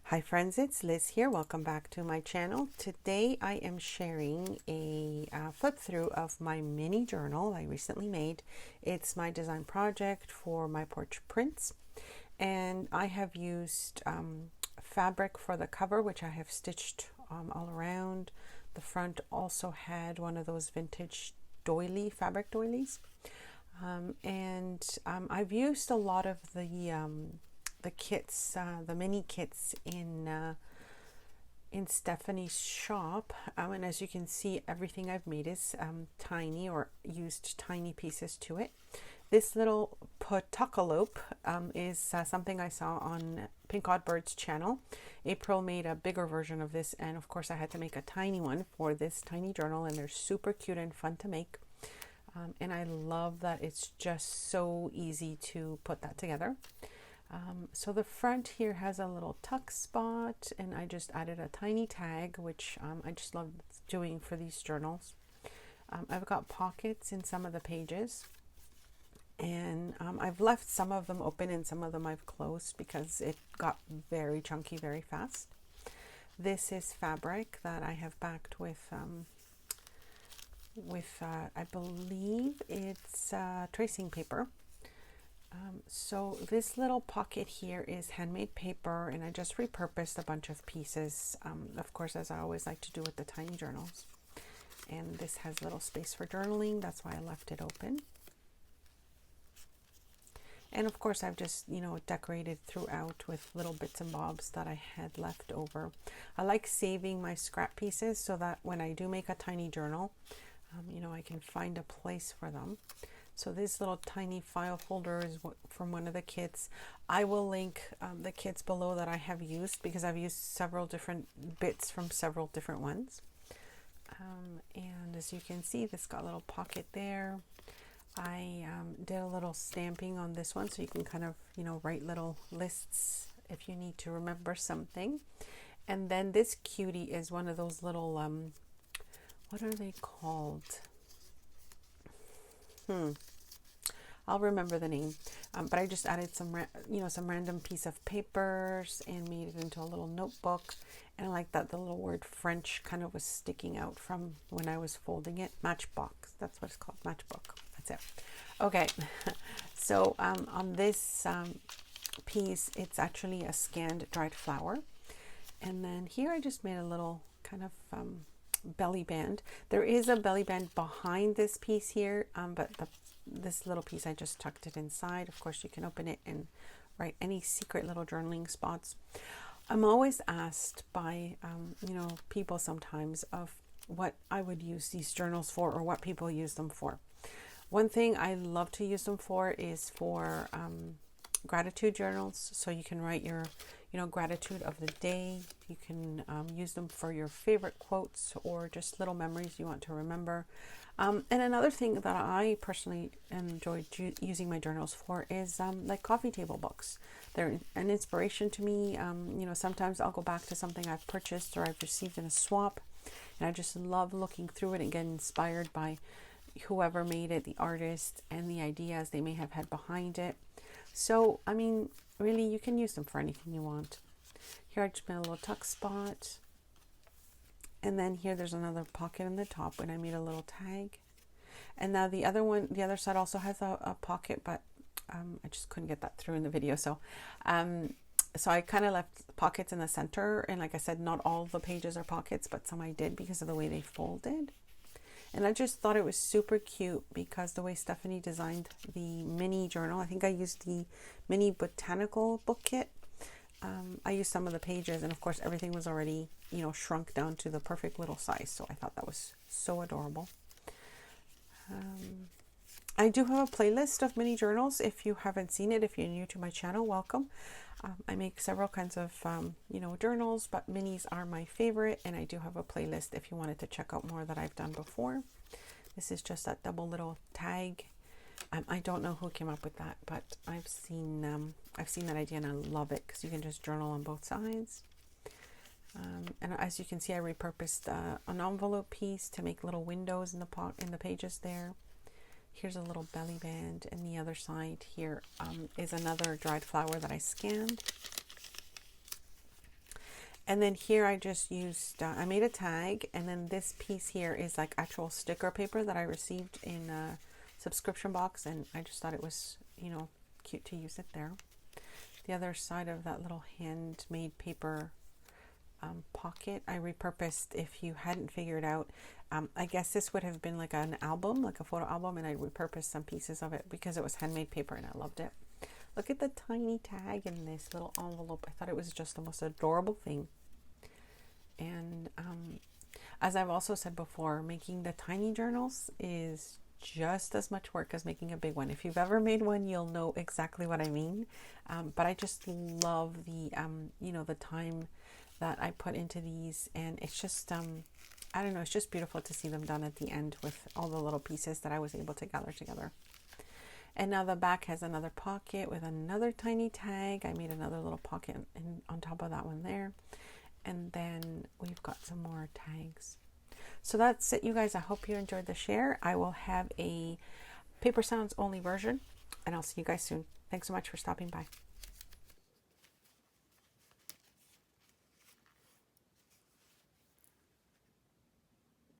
Hi friends, it's Liz here. Welcome back to my channel. Today I am sharing a flip through of my mini journal I recently made. It's my design project for my Porch prints, and I have used fabric for the cover, which I have stitched all around. The front also had one of those vintage fabric doilies, and I've used a lot of the kits, the mini kits in Stephanie's shop, and as you can see, everything I've made is tiny, or used tiny pieces to it. This little potokolope is something I saw on Pink Odd Bird's channel. April made a bigger version of this, and of course I had to make a tiny one for this tiny journal, and they're super cute and fun to make. And I love that it's just so easy to put that together. So the front here has a little tuck spot, and I just added a tiny tag, which I just love doing for these journals. I've got pockets in some of the pages, and I've left some of them open and some of them I've closed because it got very chunky very fast. This is fabric that I have backed with I believe it's tracing paper. So this little pocket here is handmade paper, and I just repurposed a bunch of pieces, of course, as I always like to do with the tiny journals. And this has little space for journaling, that's why I left it open. And of course I've just, decorated throughout with little bits and bobs that I had left over. I like saving my scrap pieces so that when I do make a tiny journal, I can find a place for them. So this little tiny file folder is from one of the kits. I will link the kits below that I have used, because I've used several different bits from several different ones. And as you can see, this got a little pocket there. I did a little stamping on this one, so you can kind of, write little lists if you need to remember something. And then this cutie is one of those little, what are they called? I'll remember the name, but I just added some random piece of papers and made it into a little notebook. And I like that the little word French kind of was sticking out from when I was folding it. Matchbox, that's what it's called, matchbook. That's it. Okay, so on this piece, it's actually a scanned dried flower. And then here I just made a little kind of belly band. There is a belly band behind this piece here, but this little piece I just tucked it inside. Of course you can open it and write any secret little journaling spots. I'm always asked by people sometimes of what I would use these journals for, or what people use them for. One thing I love to use them for is for gratitude journals. So you can write your gratitude of the day. You can use them for your favorite quotes or just little memories you want to remember. And another thing that I personally enjoy using my journals for is like coffee table books. They're an inspiration to me. Sometimes I'll go back to something I've purchased or I've received in a swap, and I just love looking through it and getting inspired by whoever made it, the artist, and the ideas they may have had behind it. So, I mean, really, you can use them for anything you want. Here I just made a little tuck spot. And then here there's another pocket in the top when I made a little tag. And now the other side also has a pocket, but I just couldn't get that through in the video. So I kind of left pockets in the center. And like I said, not all the pages are pockets, but some I did because of the way they folded. And I just thought it was super cute because the way Stephanie designed the mini journal, I think I used the mini botanical book kit. I used some of the pages, and of course everything was already, shrunk down to the perfect little size. So I thought that was so adorable. I do have a playlist of mini journals. If you haven't seen it, if you're new to my channel, welcome. I make several kinds of, journals, but minis are my favorite. And I do have a playlist if you wanted to check out more that I've done before. This is just that double little tag. I don't know who came up with that, but I've seen that idea and I love it because you can just journal on both sides. And as you can see, I repurposed an envelope piece to make little windows in the pages there. Here's a little belly band, and the other side here is another dried flower that I scanned. And then here I just used, I made a tag, and then this piece here is like actual sticker paper that I received in a subscription box, and I just thought it was, you know, cute to use it there. The other side of that little handmade paper pocket I repurposed. If you hadn't figured out, I guess this would have been like an album, like a photo album, and I repurposed some pieces of it because it was handmade paper and I loved it. Look at the tiny tag in this little envelope. I thought it was just the most adorable thing. And as I've also said before, making the tiny journals is just as much work as making a big one. If you've ever made one, you'll know exactly what I mean. But I just love the, you know, the time that I put into these, and it's just, I don't know, it's just beautiful to see them done at the end with all the little pieces that I was able to gather together. And now the back has another pocket with another tiny tag. I made another little pocket on top of that one there. And then we've got some more tags. So that's it, you guys. I hope you enjoyed the share. I will have a paper sounds only version, and I'll see you guys soon. Thanks so much for stopping by.